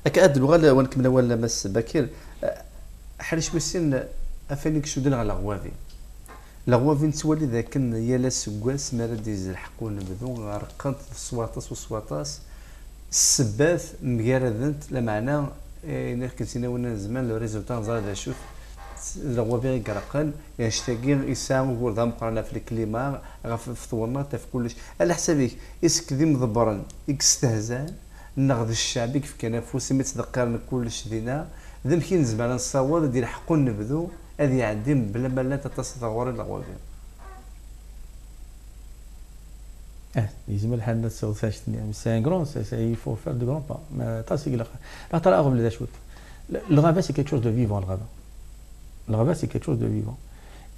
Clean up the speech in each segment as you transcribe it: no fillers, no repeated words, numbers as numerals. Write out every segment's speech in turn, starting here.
أكاد اللغة وانك من أول مس بكير حريش وسين أفانيك شو دين على غوافي لغوافي نتولي ذاك يالا سكواس مراد يزلحقون بدون غرقنت الصواطاس والصواطاس السباث مجاردنت لا معنى إن كنتينا ونا زمان لو ريزولتا زاد أشوف الغوافي غرقان يشتاقين يساهم ورضا مقارنة في الكليما غف فطورنا في كلش على حسابك اسك ذي مضبرا يكستهزان النغض الشعبي كيف كان فوسي متذكرنا كلش دينا ذم كي زعما نصور ديال حقو نبذو هذه يعدي بلا ما لا تتصور الغوافي يجمل الحال نتصور فاش سي ان غران سي يفو فير دو غران با ما تاسيق لا ترى اغلب لا شوت الغابه سي كيك شوز دو فيفون الغابه سي كيك شوز دو فيفون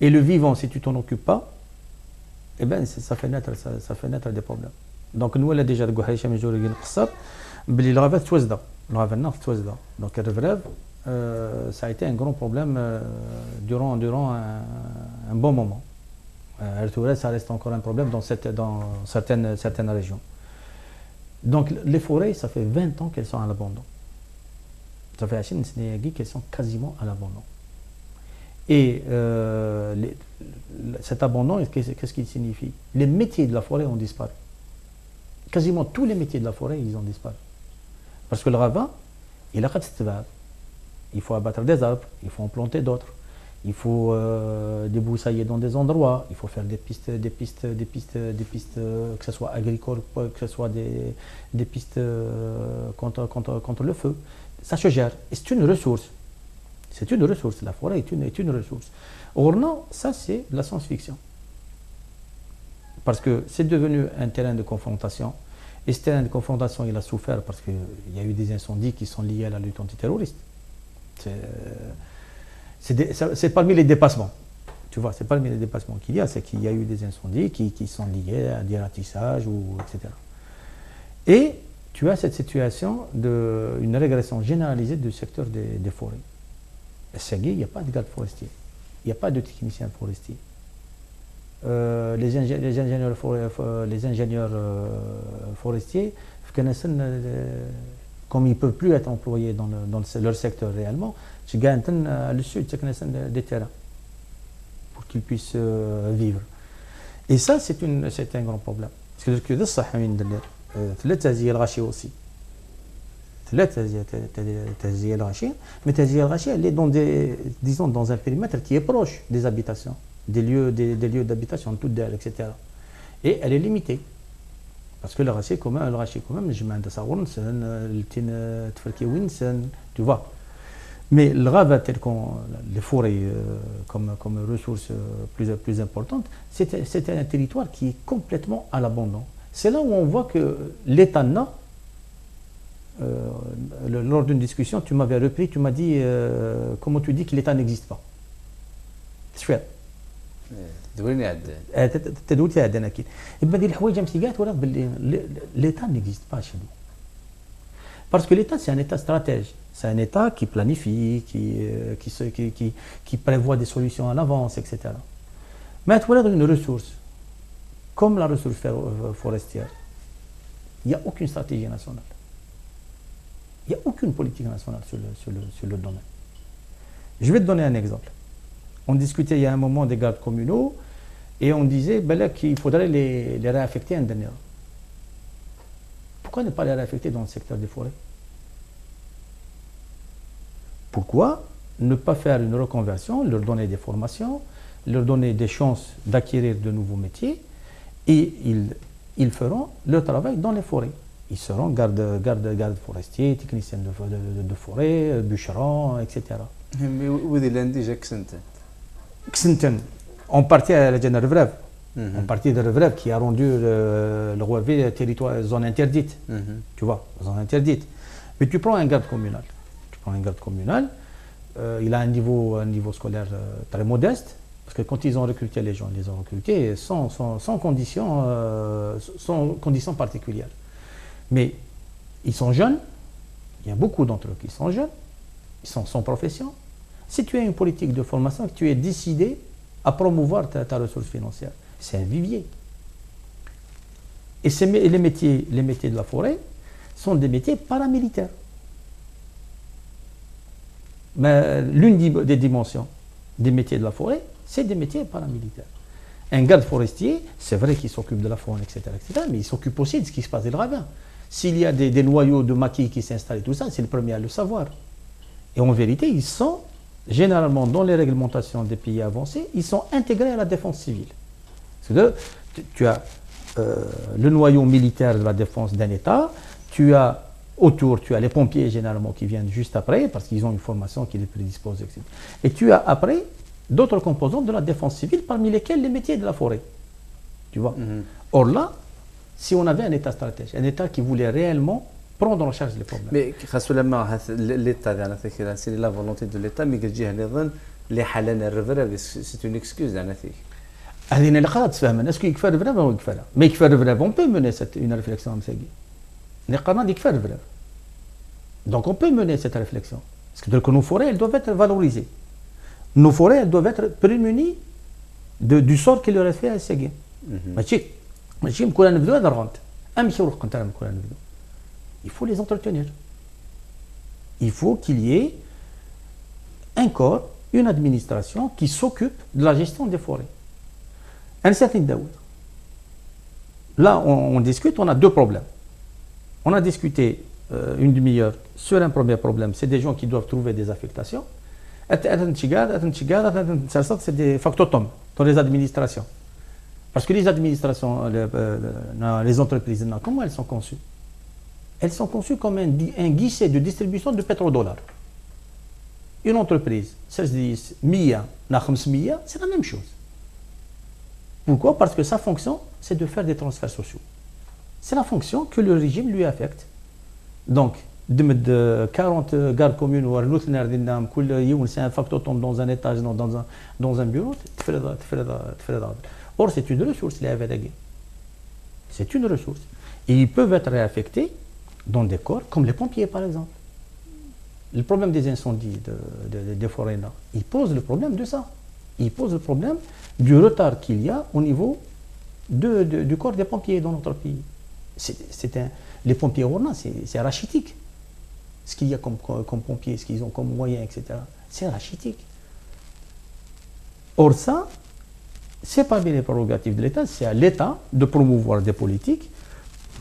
et le vivant si tu t'en occupes pas eh ben ça fait naître des problèmes donc nous là déjà تقول حاجه مجوري نقصر بلي الغابه توزده الغابه النار توزده donc الرفراف ça a été un grand problème durant un bon moment. Ça reste encore un problème dans certaines régions. Donc les forêts, ça fait 20 ans qu'elles sont à l'abandon. Ça fait 20 ans qu'elles sont quasiment à l'abandon. Et cet abandon, qu'est-ce qu'il signifie? Les métiers de la forêt ont disparu. Quasiment tous les métiers de la forêt, ils ont disparu. Parce que le ravin, il a quatre stades. Il faut abattre des arbres, il faut en planter d'autres, il faut débroussailler dans des endroits, il faut faire des pistes, que ce soit agricoles, que ce soit des pistes contre le feu. Ça se gère. Et c'est une ressource. C'est une ressource. La forêt est une ressource. Or non, ça c'est la science-fiction. Parce que c'est devenu un terrain de confrontation. Et ce terrain de confrontation, il a souffert parce qu'il y a eu des incendies qui sont liés à la lutte antiterroriste. C'est parmi les dépassements. Tu vois, c'est parmi les dépassements qu'il y a, c'est qu'il y a eu des incendies qui sont liés à des ratissages, etc. Et tu as cette situation d'une régression généralisée du secteur des forêts. À Ségui, il n'y a pas de garde forestier, il n'y a pas de technicien forestier. Les ingénieurs forestiers, comme ils ne peuvent plus être employés dans leur secteur réellement, je gagne le sud des terrains pour qu'ils puissent vivre. Et ça, c'est un grand problème. Parce que c'est ça, c'est aussi. Mais elle est dans un périmètre qui est proche des habitations, des lieux d'habitation, toutes d'elles, etc. Et elle est limitée. Parce que le rachis commun, je m'en tu vois. Mais le rava tel qu'on les forêts comme ressource plus importante, c'est un territoire qui est complètement à l'abandon. C'est là où on voit que l'État n'a. Lors d'une discussion, tu m'avais repris, tu m'as dit comment tu dis que l'État n'existe pas. C'est fait. L'État n'existe pas chez nous. Parce que l'État, c'est un État stratège. C'est un État qui planifie, qui prévoit des solutions à l'avance, etc. Mais tu as une ressource, comme la ressource forestière, il n'y a aucune stratégie nationale. Il n'y a aucune politique nationale sur le domaine. Je vais te donner un exemple. On discutait il y a un moment des gardes communaux et on disait qu'il faudrait les réaffecter indéniablement. Pourquoi ne pas les réaffecter dans le secteur des forêts? Pourquoi ne pas faire une reconversion, leur donner des formations, leur donner des chances d'acquérir de nouveaux métiers et ils feront leur travail dans les forêts. Ils seront gardes forestiers, techniciens de forêt, bûcherons, etc. Mais où est déjà on partit à la Génération Revrev. On partit de Revrev qui a rendu le Rouavé territoire, zone interdite. Tu vois, zone interdite. Mais tu prends un garde communal. Il a un niveau scolaire très modeste. Parce que quand ils ont recruté les gens, ils les ont recrutés sans conditions particulières. Mais ils sont jeunes, il y a beaucoup d'entre eux qui sont jeunes, ils sont sans profession. Si tu as une politique de formation, tu es décidé à promouvoir ta ressource financière, c'est un vivier. Et les métiers de la forêt sont des métiers paramilitaires. Mais l'une des dimensions des métiers de la forêt, c'est des métiers paramilitaires. Un garde forestier, c'est vrai qu'il s'occupe de la faune, etc., mais il s'occupe aussi de ce qui se passe dans le ravin. S'il y a des noyaux de maquis qui s'installent et tout ça, c'est le premier à le savoir. Et en vérité, ils sont, généralement, dans les réglementations des pays avancés, ils sont intégrés à la défense civile. C'est-à-dire, tu as le noyau militaire de la défense d'un État, tu as autour, tu as les pompiers généralement qui viennent juste après, parce qu'ils ont une formation qui les prédispose, etc. Et tu as après d'autres composantes de la défense civile, parmi lesquels les métiers de la forêt. Tu vois. Or là, si on avait un État stratège, un État qui voulait réellement prendre en charge les problèmes. Mais l'État, c'est la volonté de l'État, mais les حالنا الرفرف c'est une excuse. هذه اللي قرات تفهم est-ce qu'il يكفى الرفرف ou يكفى لا mais يكفى الرفرف on peut mener une réflexion مساقي نقارن يكفى الرفرف donc on peut mener cette réflexion parce que nos forêts elles doivent être valorisées nos forêts elles doivent être prémunies du sort qui leur est fait à الساقي ماشي نكون نبذوا هذا الغنت امشي ورق نتاع نكون نبذوا il faut les entretenir il faut qu'il y ait un corps une administration qui s'occupe de la gestion des forêts. Un certain Daoud. Là, on discute, on a deux problèmes. On a discuté une demi-heure sur un premier problème, c'est des gens qui doivent trouver des affectations. C'est des factotums dans les administrations. Parce que les administrations, les entreprises, comment elles sont conçues? Elles sont conçues comme un guichet de distribution de pétrodollars. Une entreprise, ça se dit 100, 500, c'est la même chose. Pourquoi? Parce que sa fonction, c'est de faire des transferts sociaux. C'est la fonction que le régime lui affecte. Donc, de 40 gardes communes ou c'est un factotum dans un étage, dans un bureau, or c'est une ressource, c'est une ressource. Et ils peuvent être réaffectés dans des corps comme les pompiers par exemple. Le problème des incendies des forêts, il pose le problème de ça. Il pose le problème du retard qu'il y a au niveau du corps des pompiers dans notre pays. Les pompiers ornans, c'est rachitique. Ce qu'il y a comme pompiers, ce qu'ils ont comme moyens, etc. C'est rachitique. Or ça, c'est parmi les prérogatives de l'État, c'est à l'État de promouvoir des politiques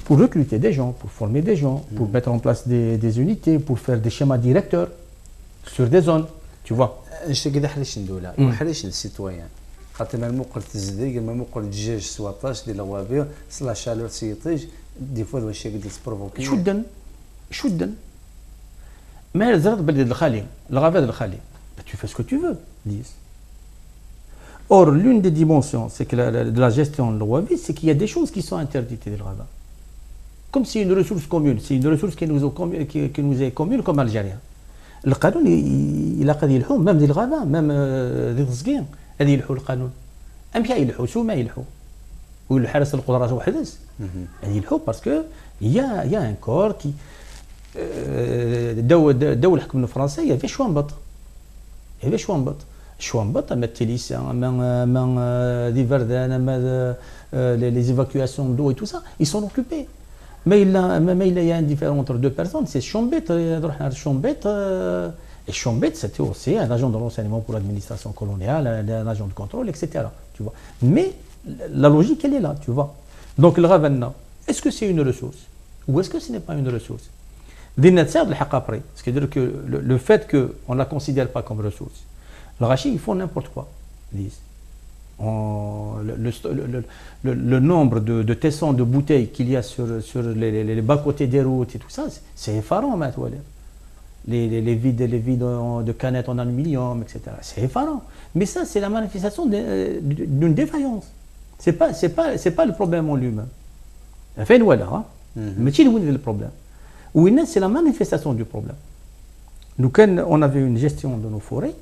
pour recruter des gens, pour former des gens, pour mettre en place des unités, pour faire des schémas directeurs sur des zones, tu vois. Je كده حريش ندوله وحريش السيتويان خاطر ما مقر تزديق ما مقر الدجاج 17 ديال الغوابير صلا شالور سيطيج دي فوا واش يقدر تبروفوكي شدن ما زرد بلد الخالي الغابات الخالي tu fais ce que tu veux disent. Or l'une des dimensions c'est que de la gestion de l'Ouavi c'est qu'il y a des choses qui sont interdites dans le Rabat. Comme c'est une ressource commune, c'est une ressource qui nous est commune comme Algériens. Le قانون إلا قد يلحو même ذي الغابة même ذي الصقيع هذه يلحو القانون أمشي يلحو شو ما يلحو والحارس القدرات وحدث هذه يلحو باسكو il y a un corps qui الدولة الحكم الفرنسي يافي شوانبط أما التليسة أما ذي فردان أما les évacuations d'eau et tout ça ils sont occupés. Mais il y a un différent entre deux personnes, c'est Chombet. Et Chombet, c'était aussi un agent de renseignement pour l'administration coloniale, un agent de contrôle, etc. Tu vois. Mais la logique, elle est là, tu vois. Donc le Ravenna, est-ce que c'est une ressource ou est-ce que ce n'est pas une ressource? C'est-à-dire que le fait qu'on ne la considère pas comme ressource, le rachis, ils font n'importe quoi, disent. Le nombre de tessons de bouteilles qu'il y a sur les bas-côtés des routes et tout ça, c'est effarant maintenant. Les vides de canettes en aluminium, etc. C'est effarant. Mais ça, c'est la manifestation d'une défaillance. C'est pas le problème en lui-même. Mais c'est le problème. C'est la manifestation du problème. Nous, quand on avait une gestion de nos forêts,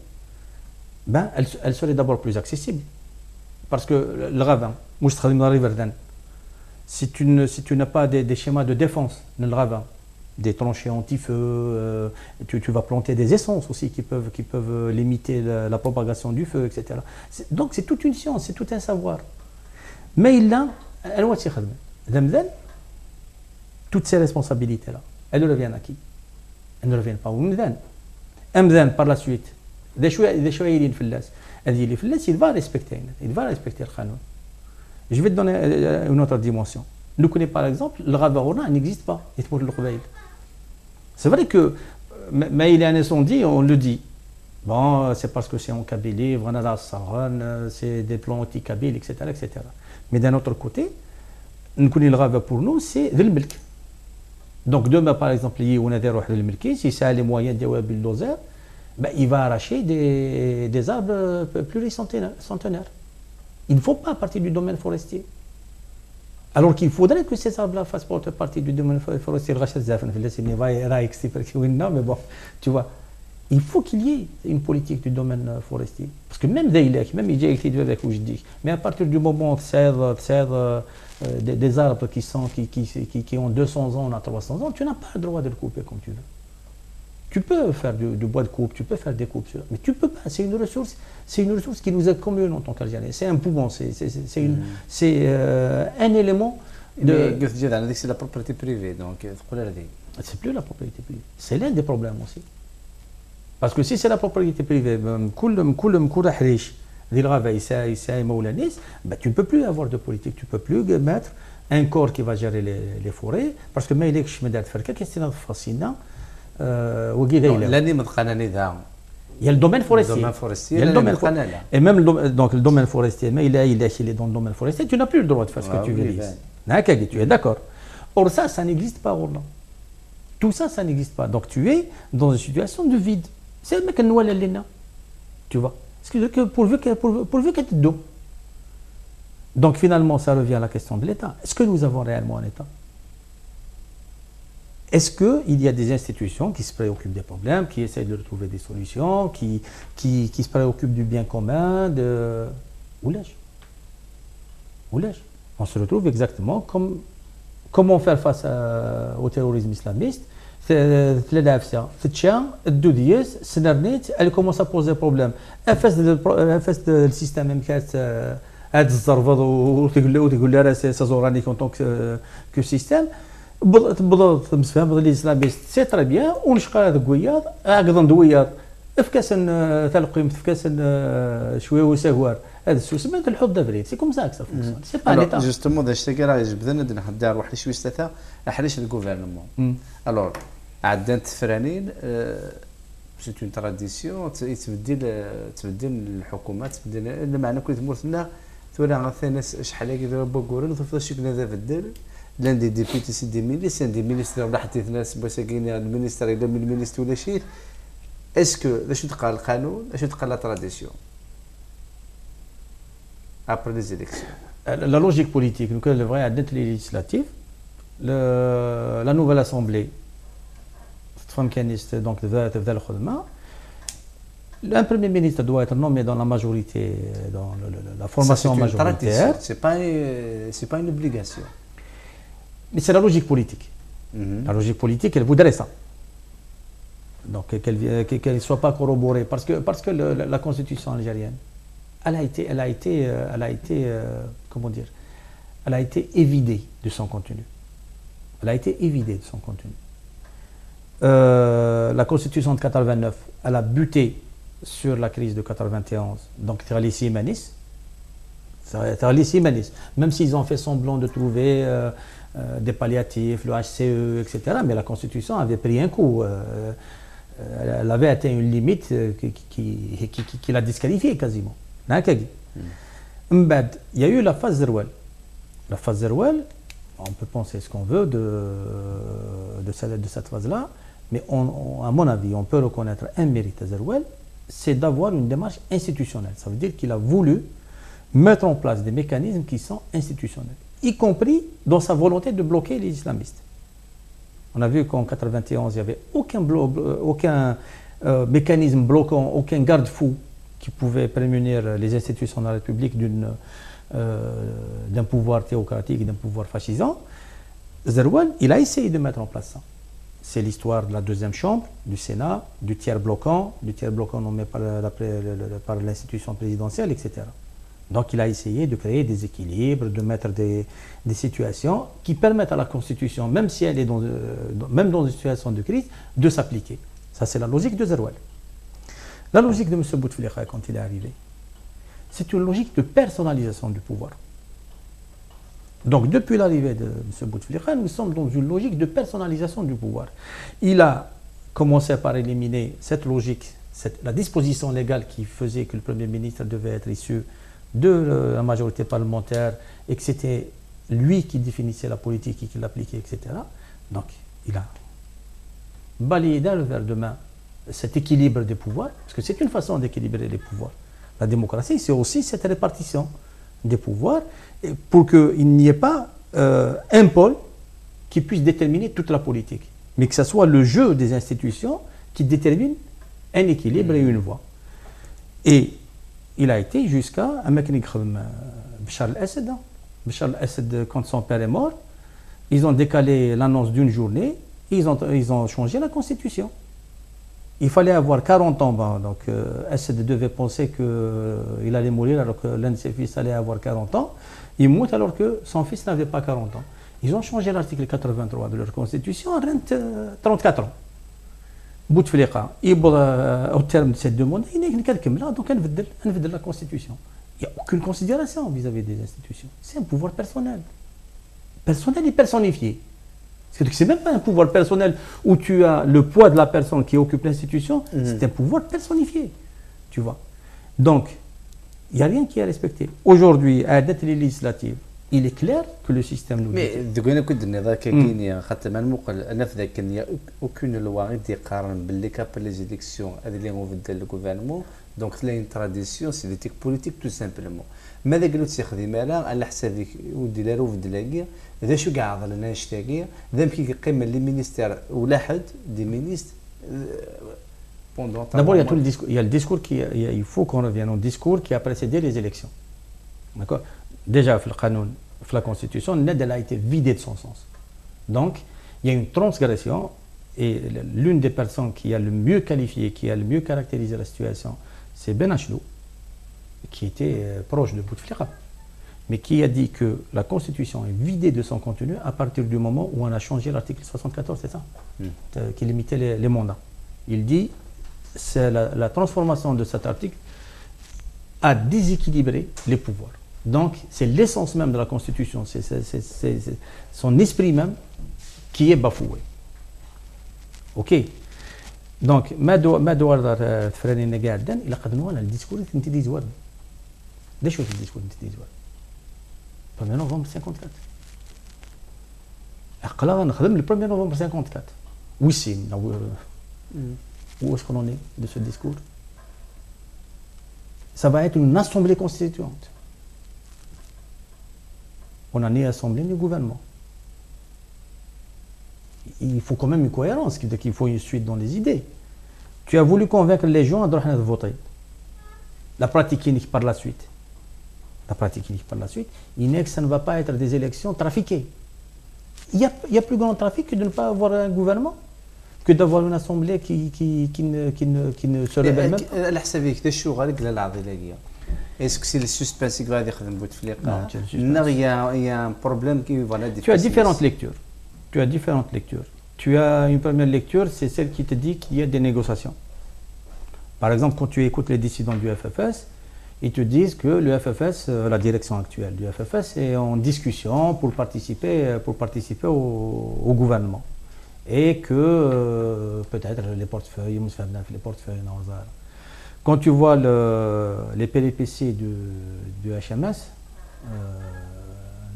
ben, elle serait d'abord plus accessible. Parce que le ravin, si tu n'as pas des schémas de défense dans le ravin, des tranchées anti-feu, tu vas planter des essences aussi qui peuvent limiter la propagation du feu, etc. Donc c'est toute une science, c'est tout un savoir. Mais il a, toutes ces responsabilités-là, elles ne reviennent à qui? Elles ne reviennent pas au Mden. امذان par la suite des شويه يلين فلاس هذه اللي فلاس il va respecter القانون. Je vais te donner une autre dimension. Nous connaissons par exemple le Ravarona n'existe pas. C'est vrai que mais il y a un incendie, on le dit. Bon, c'est parce que c'est en Kabylie, voilà, c'est des plans anti-Kabyles, etc., etc. Mais d'un autre côté, nous connaissons le Rava pour nous, c'est le Milk. Donc demain, par exemple, on a des rois de Milki, si ça a les moyens de bulldozer, ben, il va arracher des arbres pluricentenaires. Il ne faut pas partir du domaine forestier. Alors qu'il faudrait que ces arbres-là fassent partie du domaine forestier. Mais bon, tu vois, il faut qu'il y ait une politique du domaine forestier. Parce que même même il avec où je dis, mais à partir du moment où des arbres qui ont 200 ans, 300 ans, tu n'as pas le droit de le couper comme tu veux. Tu peux faire du bois de coupe, tu peux faire des coupes, mais tu peux pas. C'est une ressource qui nous est commune en tant qu'Algériens. C'est un poumon, c'est un élément de. Mais c'est la propriété privée, donc c'est plus la propriété privée. C'est l'un des problèmes aussi. Parce que si c'est la propriété privée, tu ne peux plus avoir de politique, tu ne peux plus mettre un corps qui va gérer les forêts, parce que il y a le domaine forestier. Et même donc, le domaine forestier, mais il est dans le domaine forestier, tu n'as plus le droit de faire ce que tu veux dire. Tu es d'accord. Or ça n'existe pas. Tout ça, ça n'existe pas. Donc tu es dans une situation de vide. C'est le mec qui nous a tu vois. Pourvu qu'il y ait d'eau. Donc finalement, ça revient à la question de l'État. Est-ce que nous avons réellement un État? Est-ce qu'il y a des institutions qui se préoccupent des problèmes, qui essayent de trouver des solutions, qui se préoccupent du bien commun, Où l'ai-je? On se retrouve exactement comme comment faire face au terrorisme islamiste. Elle commence à poser problème. Le système en tant que système. C'est très bien. On c'est comme ça que ça fonctionne. C'est pas l'État. Justement, le gouvernement. Alors, c'est une tradition تبدل الحكومات تبدل معنا كل ثمورتنا تولى غا ناس شحال هكا بوغورن وفي شي كنا بدل لان دي ديبيتي سي دي مينيس دي مينيستر ولا حتى ناس بوساكين المينيستر الى من المينيستر ولا شي اسكو باش تقال القانون باش تقال لا تراديسيون après les élections. La logique politique, nous le vrai adète législative, la nouvelle assemblée, donc un premier ministre doit être nommé dans la majorité, dans la formation majoritaire. C'est pas une obligation. Mais c'est la logique politique. La logique politique, elle voudrait ça. Donc qu'elle ne soit pas corroborée, parce que la constitution algérienne, elle a été comment dire, elle a été évidée de son contenu. La constitution de 89, elle a buté sur la crise de 91. Donc même s'ils ont fait semblant de trouver des palliatifs, le HCE, etc., mais la constitution avait pris un coup. Elle avait atteint une limite qui l'a disqualifiée quasiment. Il y a eu la phase Zerouel. La phase Zerouel, on peut penser ce qu'on veut de cette phase-là, mais à mon avis, on peut reconnaître un mérite à Zerouel, c'est d'avoir une démarche institutionnelle. Ça veut dire qu'il a voulu mettre en place des mécanismes qui sont institutionnels, y compris dans sa volonté de bloquer les islamistes. On a vu qu'en 91, il n'y avait aucun mécanisme bloquant, aucun garde-fou qui pouvait prémunir les institutions de la République d'un pouvoir théocratique, d'un pouvoir fascisant. Zerouel, il a essayé de mettre en place ça. C'est l'histoire de la deuxième chambre, du Sénat, du tiers bloquant nommé par l'institution présidentielle, etc. Donc il a essayé de créer des équilibres, de mettre des situations qui permettent à la Constitution, même si elle est même dans une situation de crise, de s'appliquer. Ça, c'est la logique de Zerouel. La logique de M. Bouteflika, quand il est arrivé, c'est une logique de personnalisation du pouvoir. Donc, depuis l'arrivée de M. Bouteflika, nous sommes dans une logique de personnalisation du pouvoir. Il a commencé par éliminer cette logique, la disposition légale qui faisait que le Premier ministre devait être issu de la majorité parlementaire et que c'était lui qui définissait la politique et qui l'appliquait, etc. Donc, il a balayé d'un revers de main cet équilibre des pouvoirs, parce que c'est une façon d'équilibrer les pouvoirs. La démocratie, c'est aussi cette répartition des pouvoirs pour qu'il n'y ait pas un pôle qui puisse déterminer toute la politique, mais que ce soit le jeu des institutions qui détermine un équilibre et une voie. Et il a été jusqu'à un mec comme Bachar el-Assad. Bachar el-Assad, quand son père est mort, ils ont décalé l'annonce d'une journée, ils ont changé la constitution. Il fallait avoir 40 ans, donc Assad devait penser qu'il allait mourir alors que l'un de ses fils allait avoir 40 ans. Il meurt alors que son fils n'avait pas 40 ans. Ils ont changé l'article 83 de leur constitution à 34 ans. Bouteflika, au terme de cette demande, il n'est quelques mois, donc elle veut de la constitution. Il n'y a aucune considération vis-à-vis des institutions. C'est un pouvoir personnel. Personnel et personnifié. Ce n'est même pas un pouvoir personnel où tu as le poids de la personne qui occupe l'institution, c'est un pouvoir personnifié. Tu vois. Donc, il n'y a rien qui est respecté. Aujourd'hui, à la date législative, il est clair que le système nous dit. Mais de quoi nous dit ذاك كاين خاطر ما نقول انا في ذاك il n'y a aucune loi qui يقارن باللي كابل les élections هذه اللي هو بدل le gouvernement donc c'est une tradition c'est l'éthique politique tout simplement ماذا قالوا تاخذي مالا على حسابك ودي لا روف دلاكي ذا شو قاعد لنا نشتاقي ذا كي قيم لي مينيستير ولا حد دي مينيست D'abord, il y a le discours il faut qu'on revienne au discours qui a précédé les élections. D'accord. Déjà, la Constitution, elle a été vidée de son sens. Donc, il y a une transgression et l'une des personnes qui a le mieux qualifié, qui a le mieux caractérisé la situation, c'est Ben Achlou, qui était proche de Bouteflika, mais qui a dit que la Constitution est vidée de son contenu à partir du moment où on a changé l'article 74, c'est ça, qui limitait les mandats. Il dit c'est la transformation de cet article a déséquilibré les pouvoirs. Donc, c'est l'essence même de la Constitution, c'est son esprit même qui est bafoué. Ok. Donc, ما دوار تفراني قاعدا إلا قدموا لنا الديسكور اللي تنتدي زوار. ده شو الديسكور اللي تنتدي زوار. 1er novembre 54. أقلا نخدم le 1er novembre 54. Oui, c'est où est-ce qu'on en est de ce discours? Ça va être une assemblée constituante. On en est assemblée du gouvernement. Il faut quand même une cohérence, qu'il faut une suite dans les idées. Tu as voulu convaincre les gens de voter. La pratique unique par la suite. La pratique unique par la suite, il n'est que ça ne va pas être des élections trafiquées. Il y a plus grand trafic que de ne pas avoir un gouvernement, que d'avoir une assemblée qui ne se révèle même pas. Est-ce que c'est le suspense qui va être Bouteflika? Non, il y a un problème qui va être. Tu as différentes lectures. Tu as une première lecture, c'est celle qui te dit qu'il y a des négociations. Par exemple, quand tu écoutes les dissidents du FFS, ils te disent que le FFS, la direction actuelle du FFS, est en discussion pour participer au gouvernement. Et que peut-être les portefeuilles, quand tu vois les péripéties du HMS,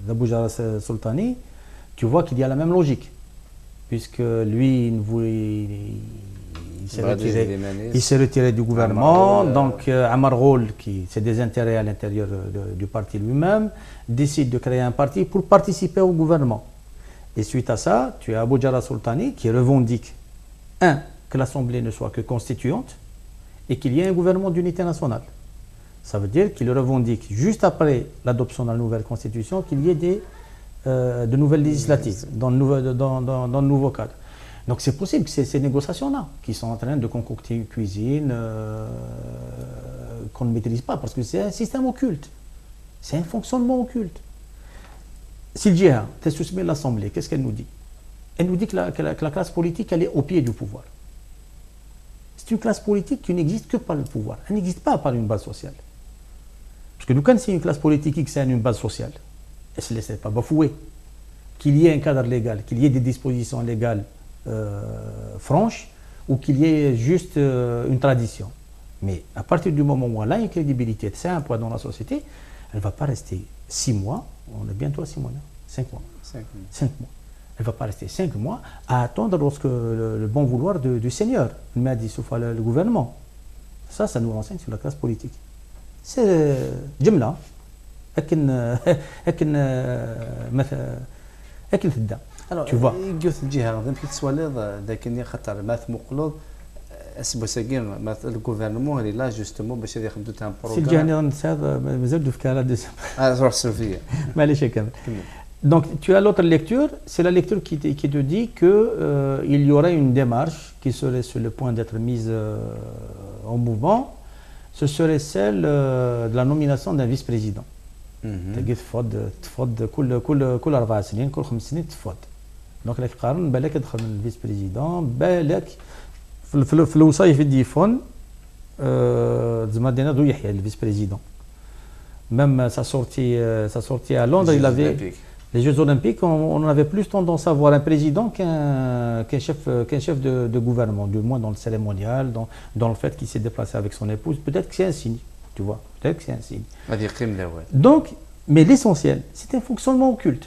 d'Abou Jara Sultani, tu vois qu'il y a la même logique. Puisque lui, il s'est retiré du gouvernement. Donc, Amar Roul, c'est des intérêts à l'intérieur du parti lui-même, décide de créer un parti pour participer au gouvernement. Et suite à ça, tu as Abou Jara Sultani qui revendique, que l'Assemblée ne soit que constituante, et qu'il y ait un gouvernement d'unité nationale. Ça veut dire qu'il revendique, juste après l'adoption de la nouvelle constitution, qu'il y ait de nouvelles législatives dans le nouveau cadre. Donc c'est possible que ces négociations-là, qui sont en train de concocter une cuisine qu'on ne maîtrise pas, parce que c'est un système occulte. C'est un fonctionnement occulte. Si le djihad, l'Assemblée, qu'est-ce qu'elle nous dit? Elle nous dit que la classe politique, elle est au pied du pouvoir. C'est une classe politique qui n'existe que par le pouvoir. Elle n'existe pas par une base sociale. Parce que nous, quand c'est une classe politique qui a une base sociale, elle ne se laisse pas bafouer. Qu'il y ait un cadre légal, qu'il y ait des dispositions légales franches, ou qu'il y ait juste une tradition. Mais à partir du moment où elle a une crédibilité, c'est un poids dans la société, elle ne va pas rester 6 mois, on est bientôt à 6 mois là, 5 mois. 5 mois. Elle ne va pas rester 5 mois à attendre lorsque le bon vouloir du Seigneur, le gouvernement. Ça nous renseigne sur la classe politique. C'est جملة لكن تبدا. Tu vois. قلت الجهه غادي كتسواليض ذاك اللي خاطر مات مقلوب اسبوساكين مات الغوفرنمون اللي لا جوستومون باش يخدموا تاع سي الجهه اللي غنتساعد مازال دوك على دوزيام. روح سلفيه. معليش يا كامل. Donc tu as l'autre lecture, c'est la lecture qui te dit que il y aurait une démarche qui serait sur le point d'être mise en mouvement. Ce serait celle de la nomination d'un vice-président. تلقى تفض كل 4 سنين كل 5 سنين تفض. دونك راك قارن بالك تدخل من الفيس بريزيدون بالك في الوصايف الديفون زعما دينا ذو يحيى الفيس بريزيدون. Même sa sortie à Londres, il avait les Jeux Olympiques, on avait plus tendance à voir un président qu'un chef de gouvernement, du moins dans le cérémonial, dans le fait qu'il s'est déplacé avec son épouse. Peut-être que c'est un signe, tu vois, peut-être que c'est un signe. Donc, mais l'essentiel, c'est un fonctionnement occulte.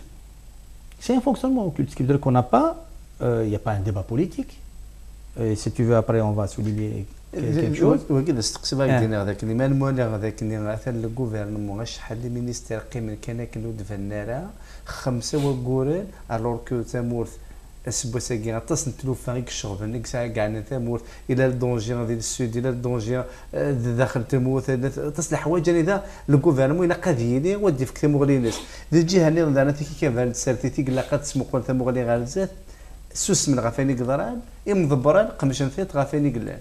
C'est un fonctionnement occulte, ce qui veut dire qu'on n'a pas, il n'y a pas un débat politique. Et si tu veux, après, on va souligner quelque chose. وكذا استقسم دينا هذاك اللي ما المولى هذاك اللي غاثر الغوفرنمون شحال لي مينيستير قيم كان كانوا دفنارا 5 وغورين الور كو تامورث اسبوساكي غاطاس نتلوفا غيك الشغل نيك ساعه كاع تامورث الى الدونجير ديال السود الى الدونجير داخل تموت تصل حوايج اذا الغوفرنمون الى قضيه ودي فيك تمغلي الناس ديال الجهه اللي ضانا تيكي كيفان سرتيتي قلا قد تسمقون تمغلي غالزات سوس من غافاني قدران مضبران قمشن فيت غافاني قلان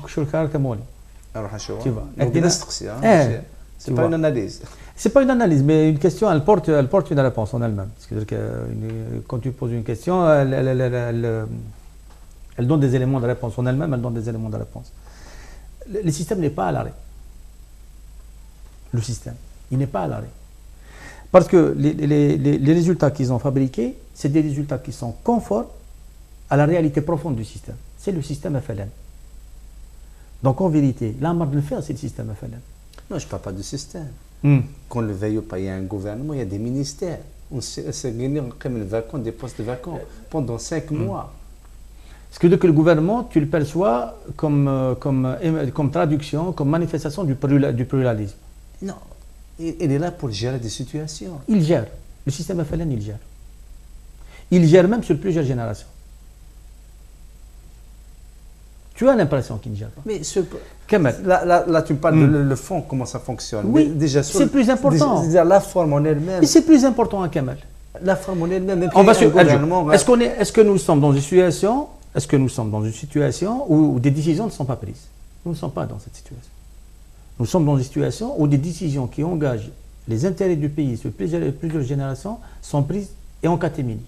شو الكارت مولي اروح اشوف c'est pas une analyse. C'est pas une analyse, mais une question, elle porte une réponse en elle-même. C'est-à-dire que quand tu poses une question, elle donne des éléments de réponse en elle-même, elle donne des éléments de réponse. Le système n'est pas à l'arrêt. Le système, il n'est pas à l'arrêt. Parce que les résultats qu'ils ont fabriqués, c'est des résultats qui sont conformes à la réalité profonde du système. C'est le système FLN. Donc en vérité, la marque de le faire, c'est le système FLN. Non, je ne parle pas du système. Qu'on le veuille ou pas, il y a un gouvernement, il y a des ministères. On s'est gagné des postes vacants pendant 5 mois. Ce que veut dire que le gouvernement, tu le perçois comme traduction, comme manifestation du pluralisme. Non, il est là pour gérer des situations. Il gère. Le système FLN, il gère. Il gère même sur plusieurs générations. Tu as l'impression qu'il ne gère pas. Mais là, tu me parles de le fond, comment ça fonctionne. Oui, c'est plus important. Déjà, la forme en elle-même. Et c'est plus important à Kamel. La forme en elle-même. Est-ce que nous sommes dans une situation où des décisions ne sont pas prises? Nous ne sommes pas dans cette situation. Nous sommes dans une situation où des décisions qui engagent les intérêts du pays sur plusieurs générations sont prises et en catémini.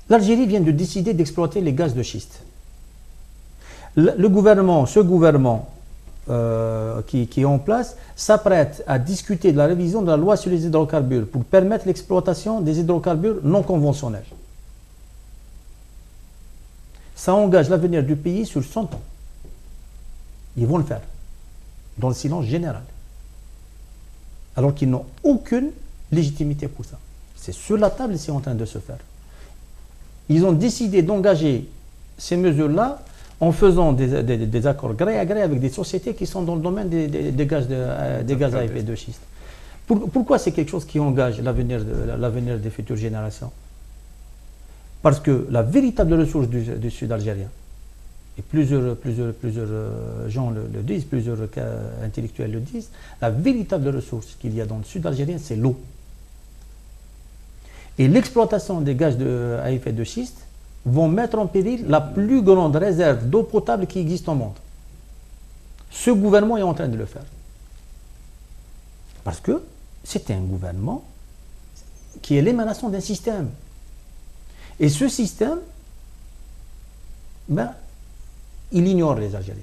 L'Algérie vient de décider d'exploiter les gaz de schiste. Ce gouvernement qui est en place s'apprête à discuter de la révision de la loi sur les hydrocarbures pour permettre l'exploitation des hydrocarbures non conventionnels. Ça engage l'avenir du pays sur 100 ans. Ils vont le faire, dans le silence général. Alors qu'ils n'ont aucune légitimité pour ça. C'est sur la table et c'est en train de se faire. Ils ont décidé d'engager ces mesures-là en faisant des accords gré à gré avec des sociétés qui sont dans le domaine des gaz à effet de schiste. Pourquoi c'est quelque chose qui engage l'avenir des futures générations? Parce que la véritable ressource du Sud algérien, et plusieurs gens le disent, plusieurs intellectuels le disent, la véritable ressource qu'il y a dans le Sud algérien, c'est l'eau. Et l'exploitation des gaz à effet de schiste vont mettre en péril la plus grande réserve d'eau potable qui existe au monde. Ce gouvernement est en train de le faire. Parce que c'est un gouvernement qui est l'émanation d'un système. Et ce système, ben, il ignore les Algériens.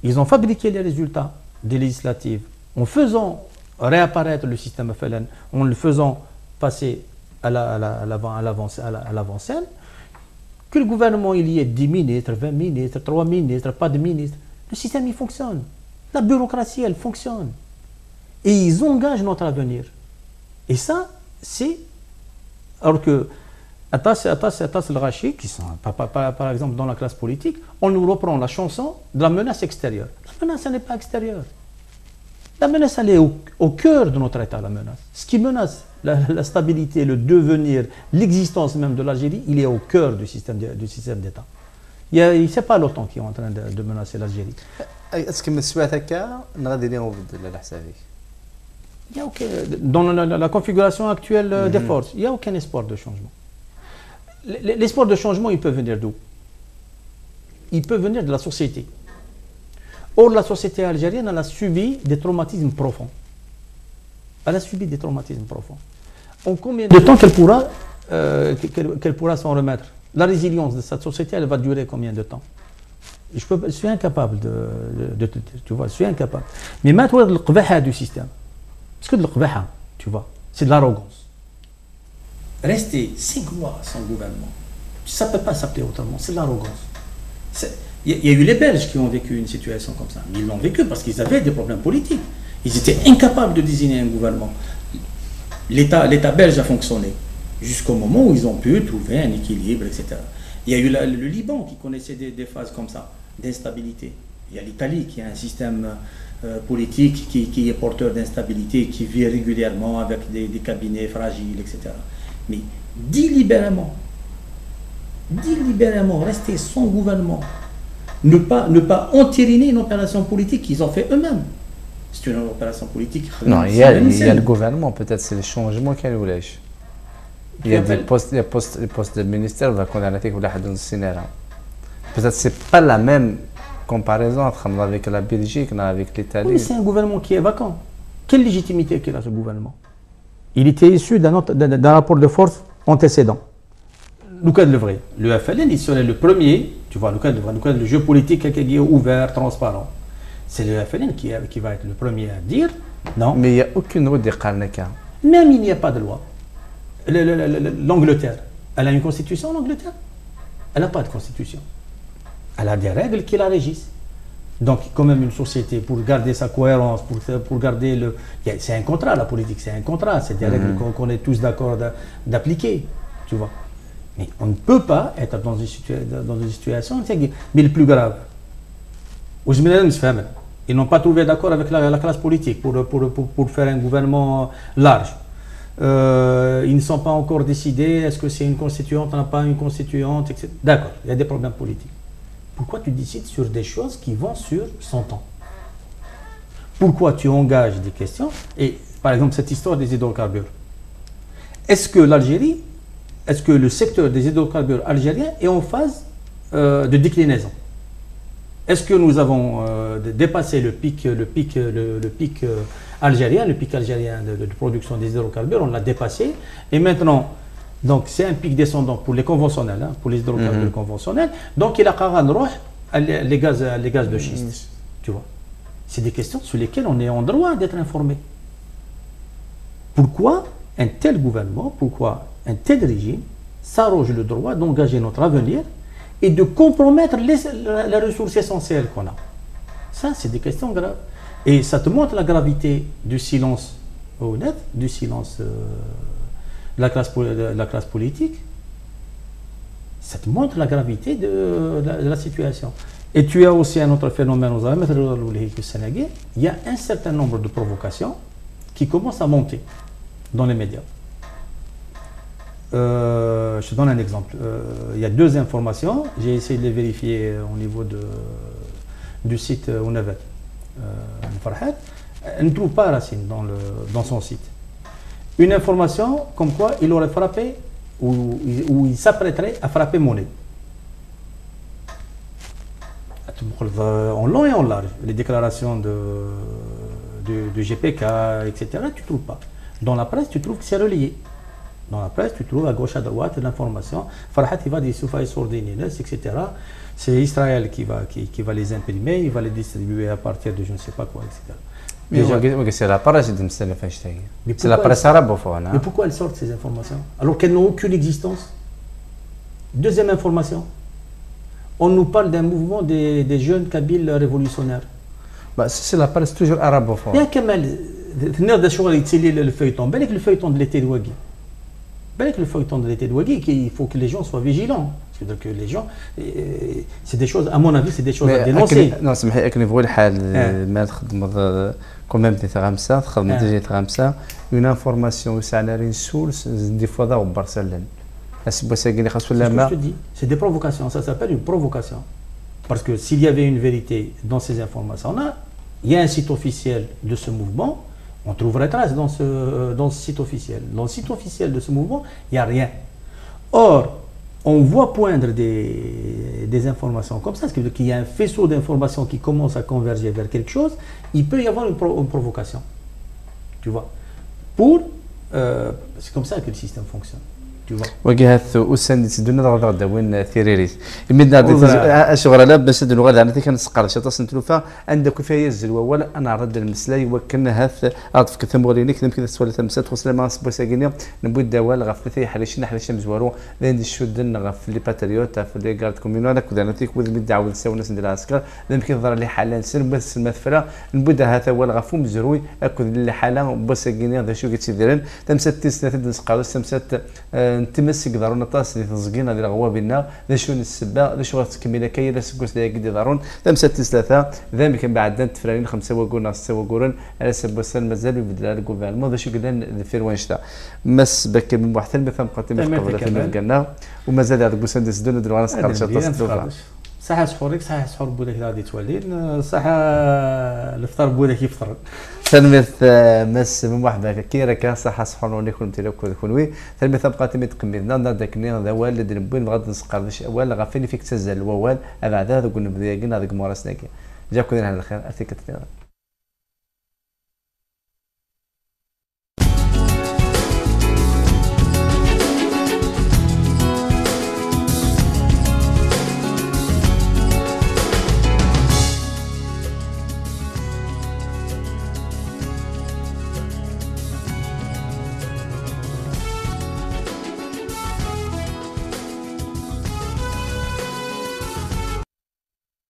Ils ont fabriqué les résultats des législatives en faisant réapparaître le système FLN, en le faisant passer à l'avant-scène, que le gouvernement il y ait 10 ministres, 20 ministres, 3 ministres, pas de ministres. Le système il fonctionne. La bureaucratie elle fonctionne. Et ils engagent notre avenir. Et ça, c'est. Alors que, Atas el-Rachi, qui sont, par exemple, dans la classe politique, on nous reprend la chanson de la menace extérieure. La menace, elle n'est pas extérieure. La menace, elle est au cœur de notre État, la menace. Ce qui menace la stabilité, le devenir, l'existence même de l'Algérie, il est au cœur du système d'État. Ce n'est pas l'OTAN qui est en train de menacer l'Algérie. Est-ce que M. Ataka n'a pas dans la configuration actuelle des forces, il n'y a aucun espoir de changement. L'espoir de changement, il peut venir d'où? Il peut venir de la société. Or, la société algérienne, elle a subi des traumatismes profonds. Elle a subi des traumatismes profonds. En combien de temps qu'elle pourra s'en remettre? La résilience de cette société, elle va durer combien de temps? Je suis incapable de te dire, tu vois, je suis incapable. Mais maintenant, le qbaha du système. Parce que le qbaha, tu vois, c'est de l'arrogance. Rester 5 mois sans gouvernement, ça ne peut pas s'appeler autrement, c'est de l'arrogance. Il y a eu les Belges qui ont vécu une situation comme ça. Mais ils l'ont vécu parce qu'ils avaient des problèmes politiques. Ils étaient incapables de désigner un gouvernement. L'État belge a fonctionné jusqu'au moment où ils ont pu trouver un équilibre, etc. Il y a eu le Liban qui connaissait des phases comme ça, d'instabilité. Il y a l'Italie qui a un système politique qui est porteur d'instabilité, qui vit régulièrement avec des cabinets fragiles, etc. Mais délibérément, rester sans gouvernement, ne pas entériner une opération politique qu'ils ont fait eux-mêmes. C'est une opération politique. Non, il y a le gouvernement, peut-être c'est le changement qu'il y a. Il y a des postes de ministère, on va connaître peut-être c'est pas la même comparaison avec la Belgique, avec l'Italie. Oui, c'est un gouvernement qui est vacant. Quelle légitimité qu'il a ce gouvernement? Il était issu d'un rapport de force antécédent. Le cas de vrai. Le FLN, il serait le premier, tu vois, le cas de le jeu politique qui est ouvert, transparent. C'est le FLN qui va être le premier à dire non. Mais il n'y a aucune loi de Karnaka. Même il n'y a pas de loi. L'Angleterre, elle a une constitution, l'Angleterre? Elle n'a pas de constitution. Elle a des règles qui la régissent. Donc, quand même, une société, pour garder sa cohérence, pour garder le. C'est un contrat, la politique, c'est un contrat. C'est des règles qu'on est tous d'accord d'appliquer. Tu vois. Mais on ne peut pas être dans une situation. Mais le plus grave, ils n'ont pas trouvé d'accord avec la classe politique pour faire un gouvernement large. Ils ne sont pas encore décidés. Est-ce que c'est une constituante, on n'a pas une constituante, etc. D'accord, il y a des problèmes politiques. Pourquoi tu décides sur des choses qui vont sur 100 ans? Pourquoi tu engages des questions? Et par exemple, cette histoire des hydrocarbures. Est-ce que le secteur des hydrocarbures algériens est en phase de déclinaison? Est-ce que nous avons dépassé le pic algérien, de production des hydrocarbures? On l'a dépassé. Et maintenant, donc c'est un pic descendant pour les conventionnels, pour les hydrocarbures conventionnels. Donc il a les gaz de schiste. Tu vois. C'est des questions sur lesquelles on est en droit d'être informé. Pourquoi un tel gouvernement, pourquoi un tel régime s'arroge le droit d'engager notre avenir et de compromettre les ressources essentielles qu'on a? Ça, c'est des questions graves. Et ça te montre la gravité du silence honnête, du silence de la classe politique. Ça te montre la gravité de la situation. Et tu as aussi un autre phénomène au Sénégal. Il y a un certain nombre de provocations qui commencent à monter dans les médias. Je te donne un exemple. Il y a 2 informations. J'ai essayé de les vérifier au niveau du site Ounavet. Farhat. Elle ne trouve pas Racine dans son site. Une information comme quoi il aurait frappé ou il s'apprêterait à frapper Monet. En long et en large. Les déclarations de GPK, etc., tu ne trouves pas. Dans la presse, tu trouves que c'est relié. Dans la presse, tu trouves à gauche, à droite l'information. Farhat, il va dire Soufaï Sourdini, etc. C'est Israël qui va les imprimer, il va les distribuer à partir de je ne sais pas quoi, etc. C'est la presse de Mstana Feinstein. C'est la presse arabophone. Mais pourquoi elles sortent ces informations alors qu'elles n'ont aucune existence? Deuxième information, on nous parle d'un mouvement des jeunes Kabyles révolutionnaires. Bah, c'est la presse toujours arabophone. Bien Kamal, le feuilleton, le feuilleton de l'été de Wagui. Le feuilleton de l'été de Wagui, il faut que les gens soient vigilants. C'est-à-dire que les gens, c'est des choses, à mon avis, c'est des choses à dénoncer. Non, c'est vrai que nous voulons quand même une information, une source, des fois dans Barcelone. C'est ce que je te dis, c'est des provocations, ça s'appelle une provocation. Parce que s'il y avait une vérité dans ces informations-là, il y a un site officiel de ce mouvement, on trouverait trace dans ce site officiel. Dans le site officiel de ce mouvement, il n'y a rien. Or, on voit poindre des informations comme ça, c'est-à-dire qu'il y a un faisceau d'informations qui commence à converger vers quelque chose, il peut y avoir une provocation. Tu vois. C'est comme ça que le système fonctionne. وجهت وسند سدونا ضغط غدا وين ثيريريس يمدنا شغل لا باش دلو غدا انا كان سقر شي تصن تلوفا عندك فيها الزلوه ولا انا رد المسلاي وكنا هاث عطف كثم غوليني كثم كذا سوالف تمسات وصل ما سبو ساكينيا نبود دوال غف ثي حريشنا حريش مزوارو لين الشدن غف لي باتريوت في لي غارد كومينو انا كذا نتيك وذ مد عاود ساو ناس ندير عسكر لين كيظهر لي حاله نسن بس المثفره نبود هذا هو الغفو مزروي اكو لي حاله بس ساكينيا ذا شو كيتسيدرن تمسات تسنه نسقر تمسات نتمسك ضروري طاس اللي تزقينا ديال غوابنا ذا شو السبا ذا شو غتكمل كاي لا سكوس لا قد ضرون تمسات ثلاثه ذا كان بعد تفرانين خمسه وقولنا سته وقولن على سبب سن مازال يبدل الجوفرنمون ذا شو قلنا في وينشتا مس بك من واحد المثال مقدمه قبل قلنا ومازال هذا بوسندس دون درونا سقر شطه صحة سحورك صحة سحور بودك غادي تولين صحة الفطار بودك يفطر تلمث مس من واحد كي راك صحة سحور ونكون متلوك ونكونوي تلمث بقى تمت قمينا داك ذا والد نبين بغض نسقر ولا غافيني فيك تسزل الوال هذا قلنا بدي قلنا هذاك موراسنا جاكم على الخير ارتيكت